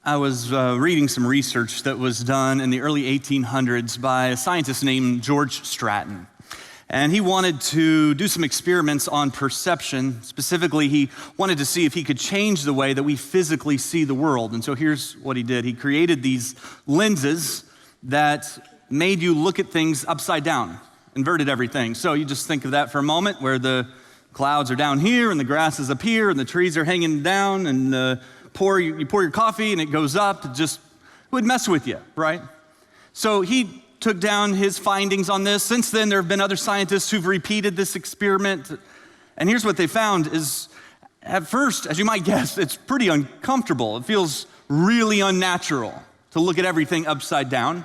I was reading some research that was done in the early 1800s by a scientist named George Stratton. And he wanted to do some experiments on perception. Specifically, he wanted to see if he could change the way that we physically see the world. And so here's what he did. He created these lenses that made you look at things upside down, inverted everything. So you just think of that for a moment, where the clouds are down here and the grass is up here and the trees are hanging down, and you pour your coffee and it goes up. It would mess with you, right? So he took down his findings on this. Since then, there have been other scientists who've repeated this experiment. And here's what they found is, at first, as you might guess, it's pretty uncomfortable. It feels really unnatural to look at everything upside down.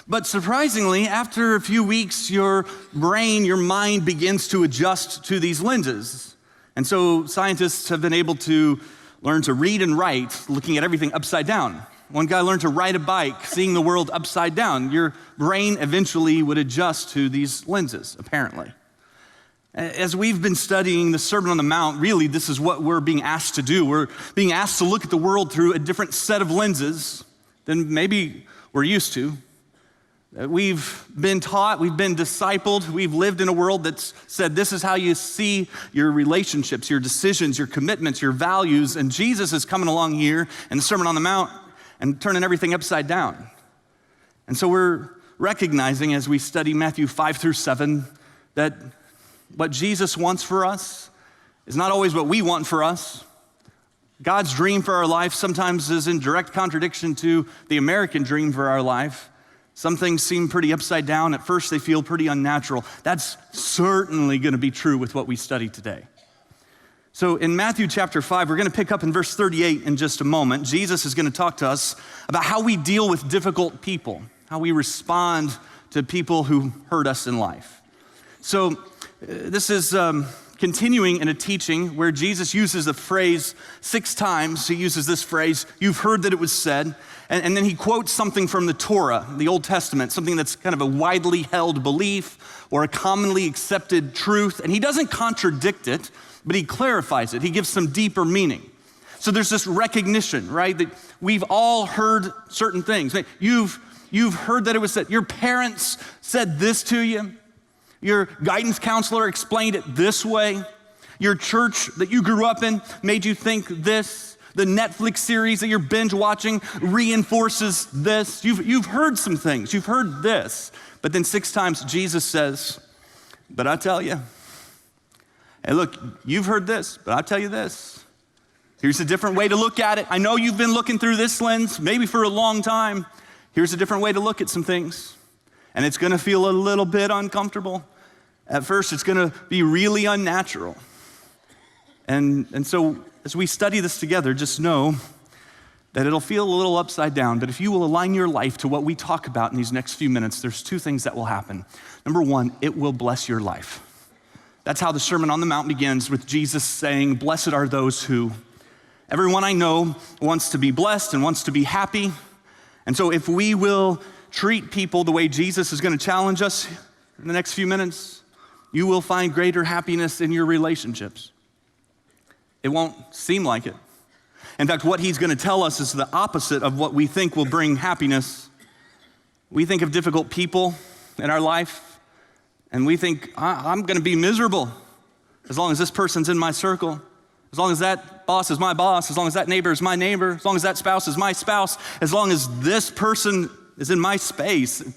But surprisingly, after a few weeks, your brain, your mind begins to adjust to these lenses. And so scientists have been able to learn to read and write, looking at everything upside down. One guy learned to ride a bike, seeing the world upside down. Your brain eventually would adjust to these lenses, apparently. As we've been studying the Sermon on the Mount, really this is what we're being asked to do. We're being asked to look at the world through a different set of lenses than maybe we're used to. We've been taught, we've been discipled, we've lived in a world that's said this is how you see your relationships, your decisions, your commitments, your values, and Jesus is coming along here in the Sermon on the Mount and turning everything upside down. And so we're recognizing as we study Matthew 5 through 7 that what Jesus wants for us is not always what we want for us. God's dream for our life sometimes is in direct contradiction to the American dream for our life. Some things seem pretty upside down. At first, they feel pretty unnatural. That's certainly going to be true with what we study today. So in Matthew chapter 5, we're going to pick up in verse 38 in just a moment. Jesus is going to talk to us about how we deal with difficult people, how we respond to people who hurt us in life. So this is continuing in a teaching where Jesus uses the phrase 6 times. He uses this phrase, "You've heard that it was said." And then he quotes something from the Torah, the Old Testament, something that's kind of a widely held belief or a commonly accepted truth. And he doesn't contradict it, but he clarifies it. He gives some deeper meaning. So there's this recognition, right, that we've all heard certain things. You've heard that it was said. Your parents said this to you. Your guidance counselor explained it this way. Your church that you grew up in made you think this. The Netflix series that you're binge watching reinforces this. You've heard some things. You've heard this. But then 6 times Jesus says, "But I tell you, hey, look, you've heard this, but I'll tell you this. Here's a different way to look at it. I know you've been looking through this lens, maybe for a long time. Here's a different way to look at some things. And it's gonna feel a little bit uncomfortable. At first, it's gonna be really unnatural. And so as we study this together, just know that it'll feel a little upside down, but if you will align your life to what we talk about in these next few minutes, there's 2 things that will happen. Number 1, it will bless your life. That's how the Sermon on the Mount begins, with Jesus saying, "Blessed are those who." Everyone I know wants to be blessed and wants to be happy. And so if we will treat people the way Jesus is gonna challenge us in the next few minutes, you will find greater happiness in your relationships. It won't seem like it. In fact, what he's gonna tell us is the opposite of what we think will bring happiness. We think of difficult people in our life, and we think, I'm gonna be miserable as long as this person's in my circle, as long as that boss is my boss, as long as that neighbor is my neighbor, as long as that spouse is my spouse, as long as this person is in my space, I'm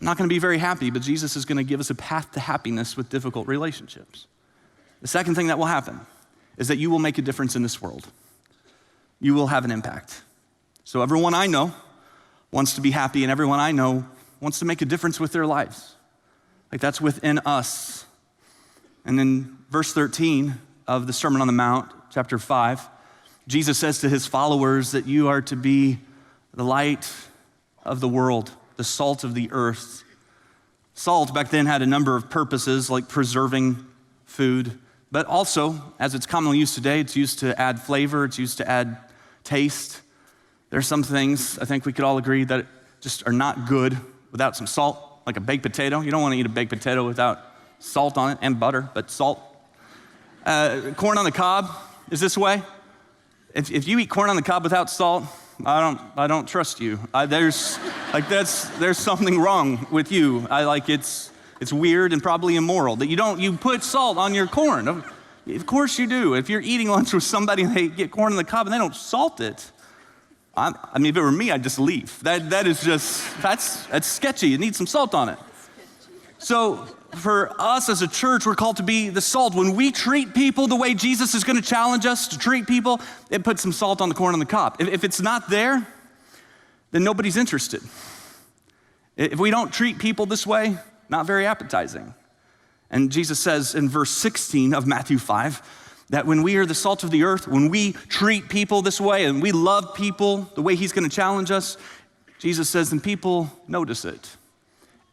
not gonna be very happy. But Jesus is gonna give us a path to happiness with difficult relationships. The second thing that will happen is that you will make a difference in this world. You will have an impact. So everyone I know wants to be happy, and everyone I know wants to make a difference with their lives. Like, that's within us. And then verse 13 of the Sermon on the Mount, chapter 5, Jesus says to his followers that you are to be the light of the world, the salt of the earth. Salt back then had a number of purposes, like preserving food, but also, as it's commonly used today, it's used to add flavor, it's used to add taste. There are some things I think we could all agree that just are not good without some salt, like a baked potato. You don't want to eat a baked potato without salt on it, and butter, but salt. Corn on the cob is this way. If you eat corn on the cob without salt, I don't trust you. There's something wrong with you. It's weird and probably immoral that you put salt on your corn. Of course you do. If you're eating lunch with somebody and they get corn on the cob and they don't salt it, I mean, if it were me, I'd just leave. That's sketchy. You need some salt on it. So for us as a church, we're called to be the salt. When we treat people the way Jesus is going to challenge us to treat people, it puts some salt on the corn on the cob. If it's not there, then nobody's interested. If we don't treat people this way, not very appetizing. And Jesus says in verse 16 of Matthew 5, that when we are the salt of the earth, when we treat people this way and we love people the way he's going to challenge us, Jesus says, then people notice it.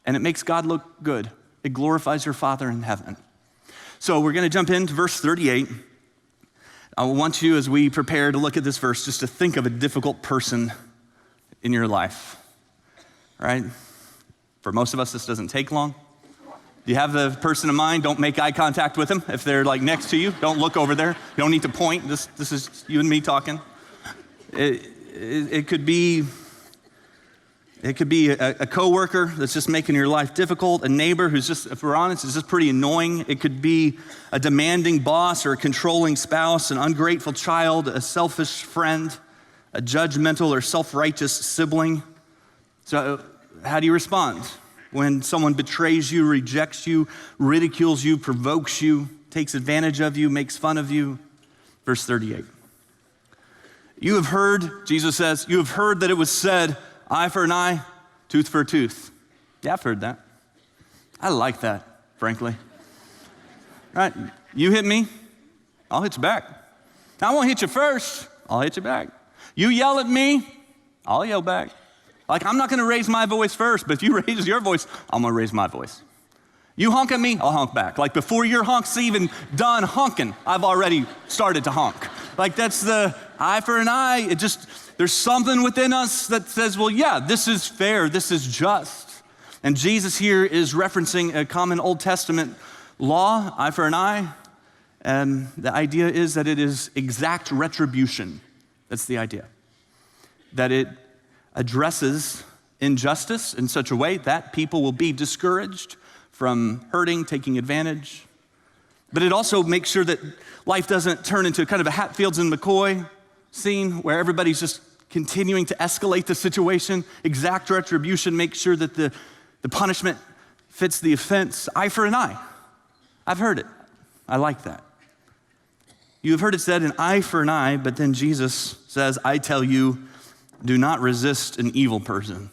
And it makes God look good. It glorifies your Father in heaven. So we're going to jump into verse 38. I want you, as we prepare to look at this verse, just to think of a difficult person in your life, right? For most of us, this doesn't take long. Do you have the person in mind? Don't make eye contact with them. If they're like next to you, don't look over there. You don't need to point. This is you and me talking. It could be a coworker that's just making your life difficult, a neighbor who's just, if we're honest, is just pretty annoying. It could be a demanding boss or a controlling spouse, an ungrateful child, a selfish friend, a judgmental or self-righteous sibling. So how do you respond when someone betrays you, rejects you, ridicules you, provokes you, takes advantage of you, makes fun of you? Verse 38. You have heard, Jesus says, you have heard that it was said, eye for an eye, tooth for a tooth. Yeah, I've heard that. I like that, frankly. Right? You hit me, I'll hit you back. I won't hit you first, I'll hit you back. You yell at me, I'll yell back. Like, I'm not gonna raise my voice first, but if you raise your voice, I'm gonna raise my voice. You honk at me, I'll honk back. Like, before your honk's even done honking, I've already started to honk. Like, that's the eye for an eye. There's something within us that says, well, yeah, this is fair, this is just. And Jesus here is referencing a common Old Testament law, eye for an eye. And the idea is that it is exact retribution. That's the idea. That it addresses injustice in such a way that people will be discouraged from hurting, taking advantage. But it also makes sure that life doesn't turn into kind of a Hatfields and McCoy scene where everybody's just continuing to escalate the situation. Exact retribution makes sure that the punishment fits the offense. Eye for an eye. I've heard it. I like that. You have heard it said, an eye for an eye, but then Jesus says, I tell you, do not resist an evil person.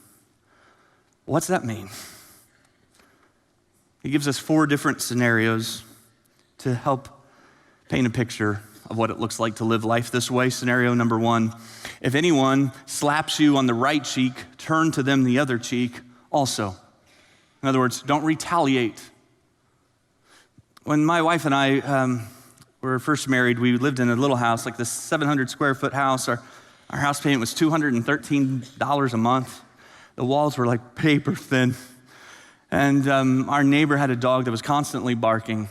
What's that mean? He gives us 4 different scenarios to help paint a picture of what it looks like to live life this way. Scenario number 1, if anyone slaps you on the right cheek, turn to them the other cheek also. In other words, don't retaliate. When my wife and I were first married, we lived in a little house, like this 700 square foot house. Our house payment was $213 a month. The walls were like paper thin. And our neighbor had a dog that was constantly barking.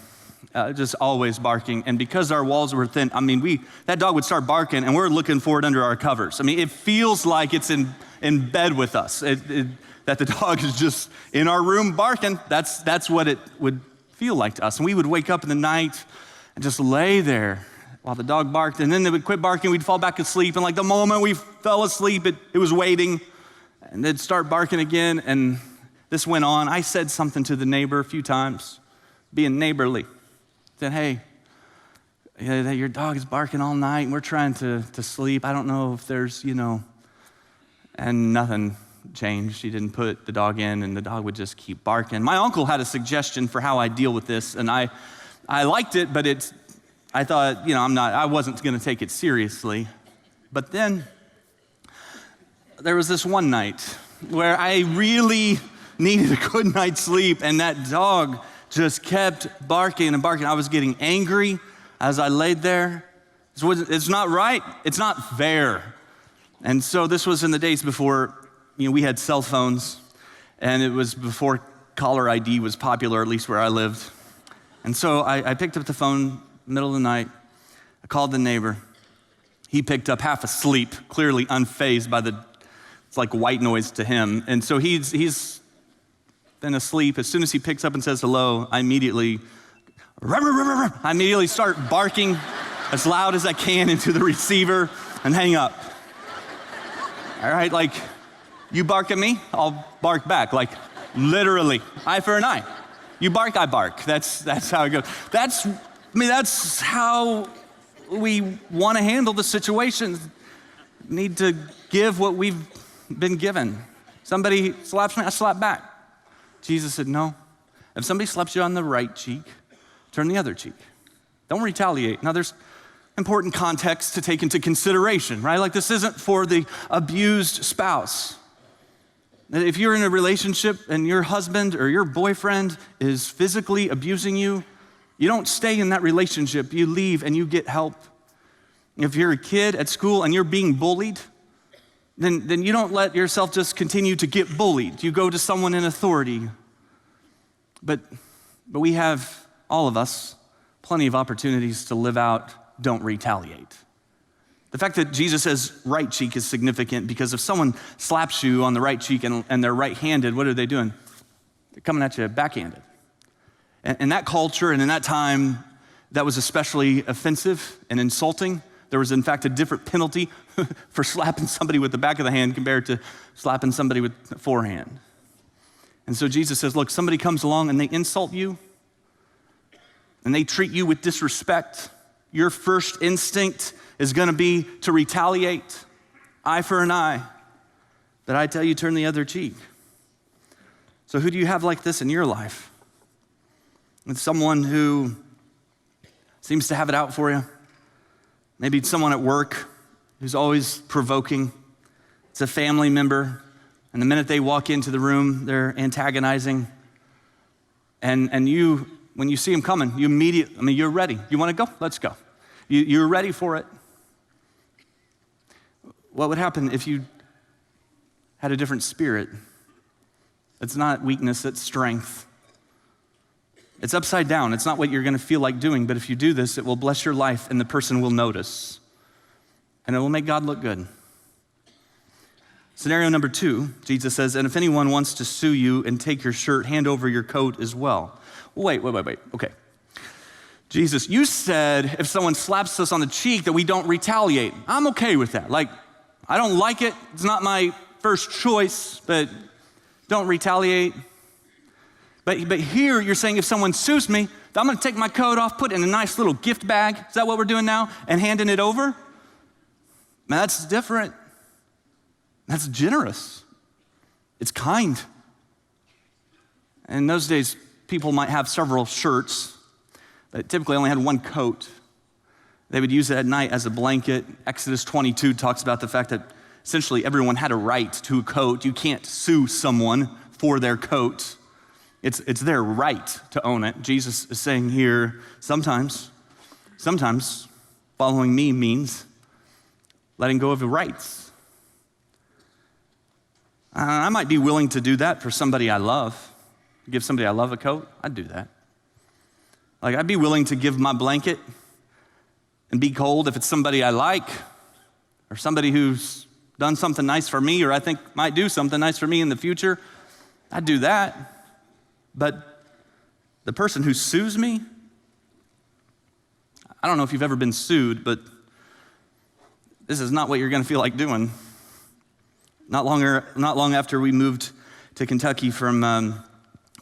Just always barking. And because our walls were thin, I mean, that dog would start barking and we're looking for it under our covers. I mean, it feels like it's in bed with us, that the dog is just in our room barking. That's what it would feel like to us. And we would wake up in the night and just lay there while the dog barked. And then they would quit barking, we'd fall back asleep. And like the moment we fell asleep, it was waiting. And they'd start barking again. And this went on. I said something to the neighbor a few times, being neighborly. Said, hey, your dog is barking all night and we're trying to sleep. I don't know if there's, and nothing changed. He didn't put the dog in and the dog would just keep barking. My uncle had a suggestion for how I deal with this and I liked it, but I thought, I wasn't gonna take it seriously. But then there was this one night where I really needed a good night's sleep and that dog just kept barking and barking. I was getting angry as I laid there. It's not right. It's not fair. And so this was in the days before, we had cell phones, and it was before caller ID was popular, at least where I lived. And so I picked up the phone middle of the night. I called the neighbor, he picked up half asleep, clearly unfazed by it's like white noise to him. And so he's been asleep. As soon as he picks up and says hello, I immediately start barking as loud as I can into the receiver and hang up. All right, like, you bark at me, I'll bark back, like literally, eye for an eye. You bark, I bark. That's how it goes. That's how we want to handle the situation. Need to give what we've been given. Somebody slaps me, I slap back. Jesus said, no. If somebody slaps you on the right cheek, turn the other cheek. Don't retaliate. Now there's important context to take into consideration, right? Like, this isn't for the abused spouse. If you're in a relationship and your husband or your boyfriend is physically abusing you, you don't stay in that relationship. You leave and you get help. If you're a kid at school and you're being bullied, then you don't let yourself just continue to get bullied. You go to someone in authority. But we have, all of us, plenty of opportunities to live out don't retaliate. The fact that Jesus says right cheek is significant because if someone slaps you on the right cheek and they're right-handed, what are they doing? They're coming at you backhanded. And in that culture and in that time, that was especially offensive and insulting. There was, in fact, a different penalty for slapping somebody with the back of the hand compared to slapping somebody with the forehand. And so Jesus says, look, somebody comes along and they insult you and they treat you with disrespect. Your first instinct is gonna be to retaliate, eye for an eye. But I tell you, turn the other cheek. So who do you have like this in your life? It's someone who seems to have it out for you. Maybe it's someone at work who's always provoking. It's a family member, and the minute they walk into the room, they're antagonizing. And you, when you see them coming, you're ready. You wanna go? Let's go. You're ready for it. What would happen if you had a different spirit? It's not weakness, it's strength. It's upside down. It's not what you're gonna feel like doing, but if you do this, it will bless your life and the person will notice. And it will make God look good. Scenario number 2, Jesus says, and if anyone wants to sue you and take your shirt, hand over your coat as well. Wait, okay. Jesus, you said if someone slaps us on the cheek that we don't retaliate. I'm okay with that. Like, I don't like it. It's not my first choice, but don't retaliate. But here you're saying if someone sues me, I'm gonna take my coat off, put it in a nice little gift bag. Is that what we're doing now? And handing it over? Man, that's different. That's generous. It's kind. In those days, people might have several shirts, but typically only had one coat. They would use it at night as a blanket. Exodus 22 talks about the fact that essentially everyone had a right to a coat. You can't sue someone for their coat. It's their right to own it. Jesus is saying here, sometimes following me means letting go of the rights. I might be willing to do that for somebody I love. Give somebody I love a coat, I'd do that. Like, I'd be willing to give my blanket and be cold if it's somebody I like or somebody who's done something nice for me or I think might do something nice for me in the future. I'd do that. But the person who sues me, I don't know if you've ever been sued, but this is not what you're gonna feel like doing. Not long after we moved to Kentucky from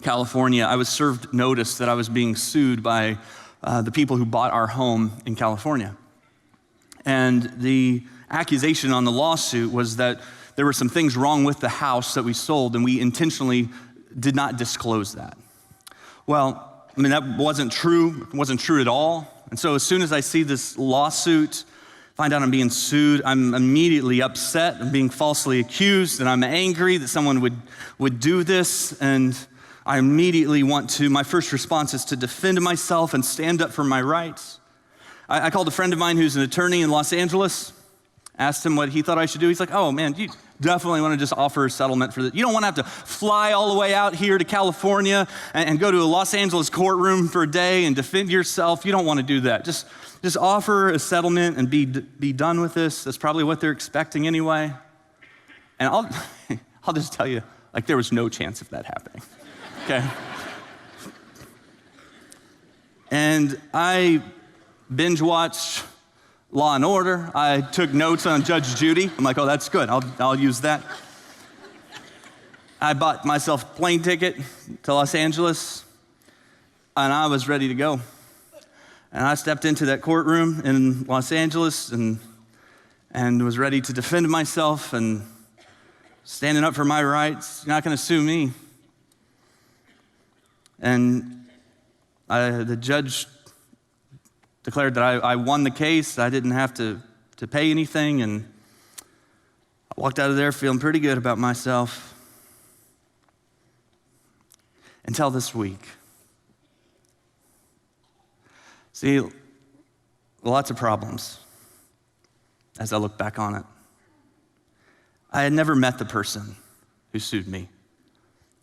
California, I was served notice that I was being sued by the people who bought our home in California. And the accusation on the lawsuit was that there were some things wrong with the house that we sold, and we intentionally did not disclose that. Well, that wasn't true. It wasn't true at all. And so as soon as I see this lawsuit, find out I'm being sued, I'm immediately upset. I'm being falsely accused, and I'm angry that someone would do this. And I immediately my first response is to defend myself and stand up for my rights. I called a friend of mine who's an attorney in Los Angeles, asked him what he thought I should do. He's like, oh man, definitely want to just offer a settlement for this. You don't want to have to fly all the way out here to California and go to a Los Angeles courtroom for a day and defend yourself. You don't want to do that. Just offer a settlement and be done with this. That's probably what they're expecting anyway. And I'll just tell you, like, there was no chance of that happening, okay? And I binge watched Law and Order. I took notes on Judge Judy. I'm like, oh, that's good. I'll use that. I bought myself a plane ticket to Los Angeles, and I was ready to go. And I stepped into that courtroom in Los Angeles and was ready to defend myself and standing up for my rights. You're not going to sue me. And the judge declared that I won the case. I didn't have to pay anything, and I walked out of there feeling pretty good about myself. Until this week. See, lots of problems as I look back on it. I had never met the person who sued me.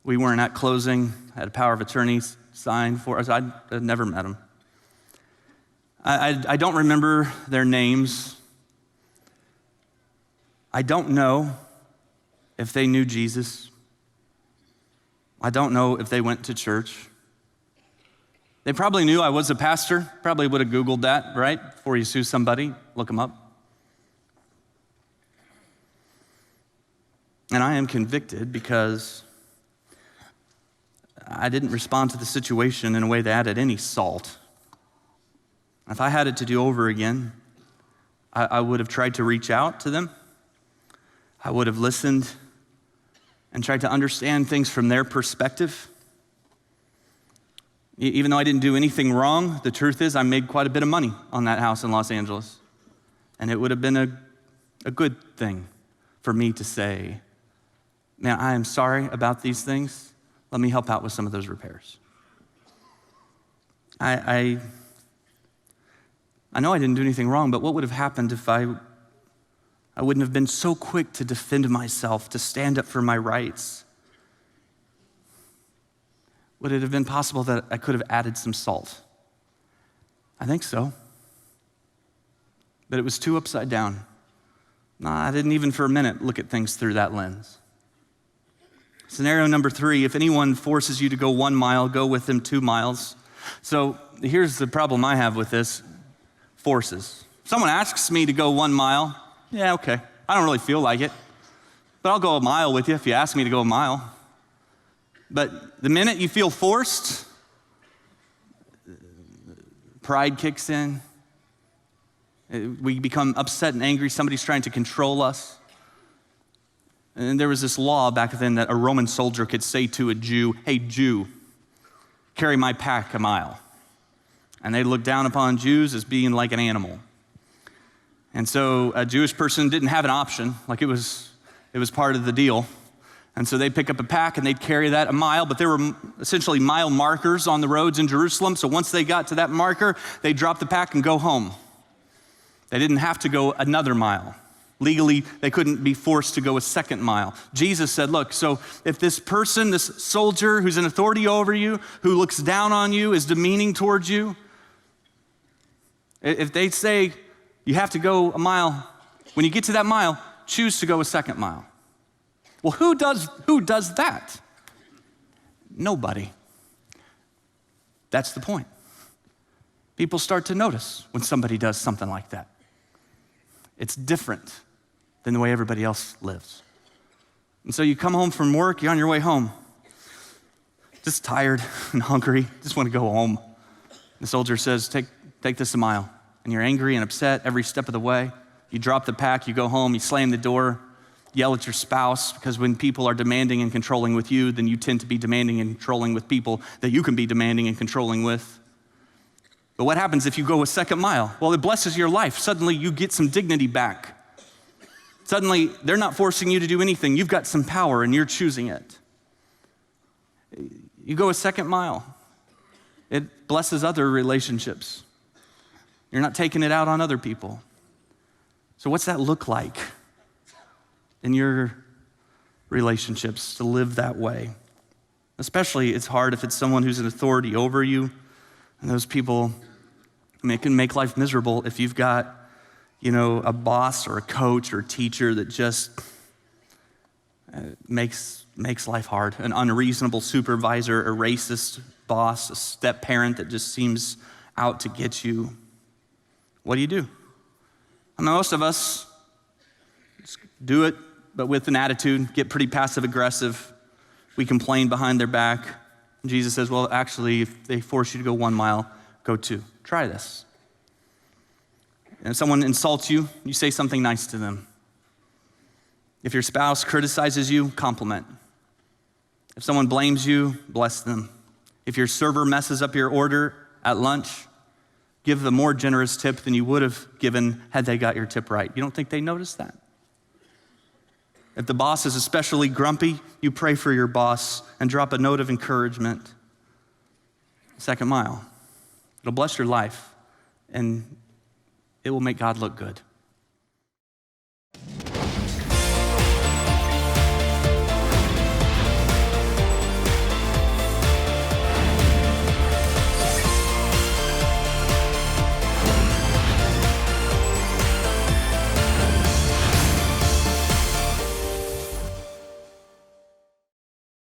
We weren't at closing, had a power of attorney signed for us. I'd never met him. I don't remember their names. I don't know if they knew Jesus. I don't know if they went to church. They probably knew I was a pastor. Probably would have Googled that, right? Before you sue somebody, look them up. And I am convicted because I didn't respond to the situation in a way that added any salt. If I had it to do over again, I would have tried to reach out to them. I would have listened and tried to understand things from their perspective. Even though I didn't do anything wrong, the truth is I made quite a bit of money on that house in Los Angeles. And it would have been a good thing for me to say, man, I am sorry about these things. Let me help out with some of those repairs. I know I didn't do anything wrong, but what would have happened if I wouldn't have been so quick to defend myself, to stand up for my rights? Would it have been possible that I could have added some salt? I think so. But it was too upside down. I didn't even for a minute look at things through that lens. Scenario number 3, if anyone forces you to go 1 mile, go with them 2 miles. So here's the problem I have with this. Forces. If someone asks me to go 1 mile, yeah, okay. I don't really feel like it, but I'll go a mile with you if you ask me to go a mile. But the minute you feel forced, pride kicks in. We become upset and angry. Somebody's trying to control us. And there was this law back then that a Roman soldier could say to a Jew, hey, Jew, carry my pack a mile. And they looked down upon Jews as being like an animal. And so a Jewish person didn't have an option, like it was part of the deal. And so they'd pick up a pack and they'd carry that a mile, but there were essentially mile markers on the roads in Jerusalem. So once they got to that marker, they'd drop the pack and go home. They didn't have to go another mile. Legally, they couldn't be forced to go a second mile. Jesus said, look, so if this person, this soldier who's in authority over you, who looks down on you, is demeaning towards you, if they say you have to go a mile, when you get to that mile, choose to go a second mile. Well, who does that? Nobody. That's the point. People start to notice when somebody does something like that. It's different than the way everybody else lives. And so you come home from work, you're on your way home, just tired and hungry, just want to go home. The soldier says, take this a mile. And you're angry and upset every step of the way. You drop the pack, you go home, you slam the door, yell at your spouse, because when people are demanding and controlling with you, then you tend to be demanding and controlling with people that you can be demanding and controlling with. But what happens if you go a second mile? Well, it blesses your life. Suddenly you get some dignity back. Suddenly they're not forcing you to do anything. You've got some power and you're choosing it. You go a second mile. It blesses other relationships. You're not taking it out on other people. So what's that look like in your relationships to live that way. Especially it's hard if it's someone who's an authority over you, and those people, it can make life miserable if you've got, a boss or a coach or a teacher that just makes life hard. An unreasonable supervisor, a racist boss, a step-parent that just seems out to get you. What do? Most of us just do it, but with an attitude, get pretty passive-aggressive. We complain behind their back. Jesus says, well, actually, if they force you to go 1 mile, go 2. Try this. And if someone insults you, you say something nice to them. If your spouse criticizes you, compliment. If someone blames you, bless them. If your server messes up your order at lunch, give them a more generous tip than you would have given had they got your tip right. You don't think they notice that? If the boss is especially grumpy, you pray for your boss and drop a note of encouragement. 2nd mile. It'll bless your life, and it will make God look good.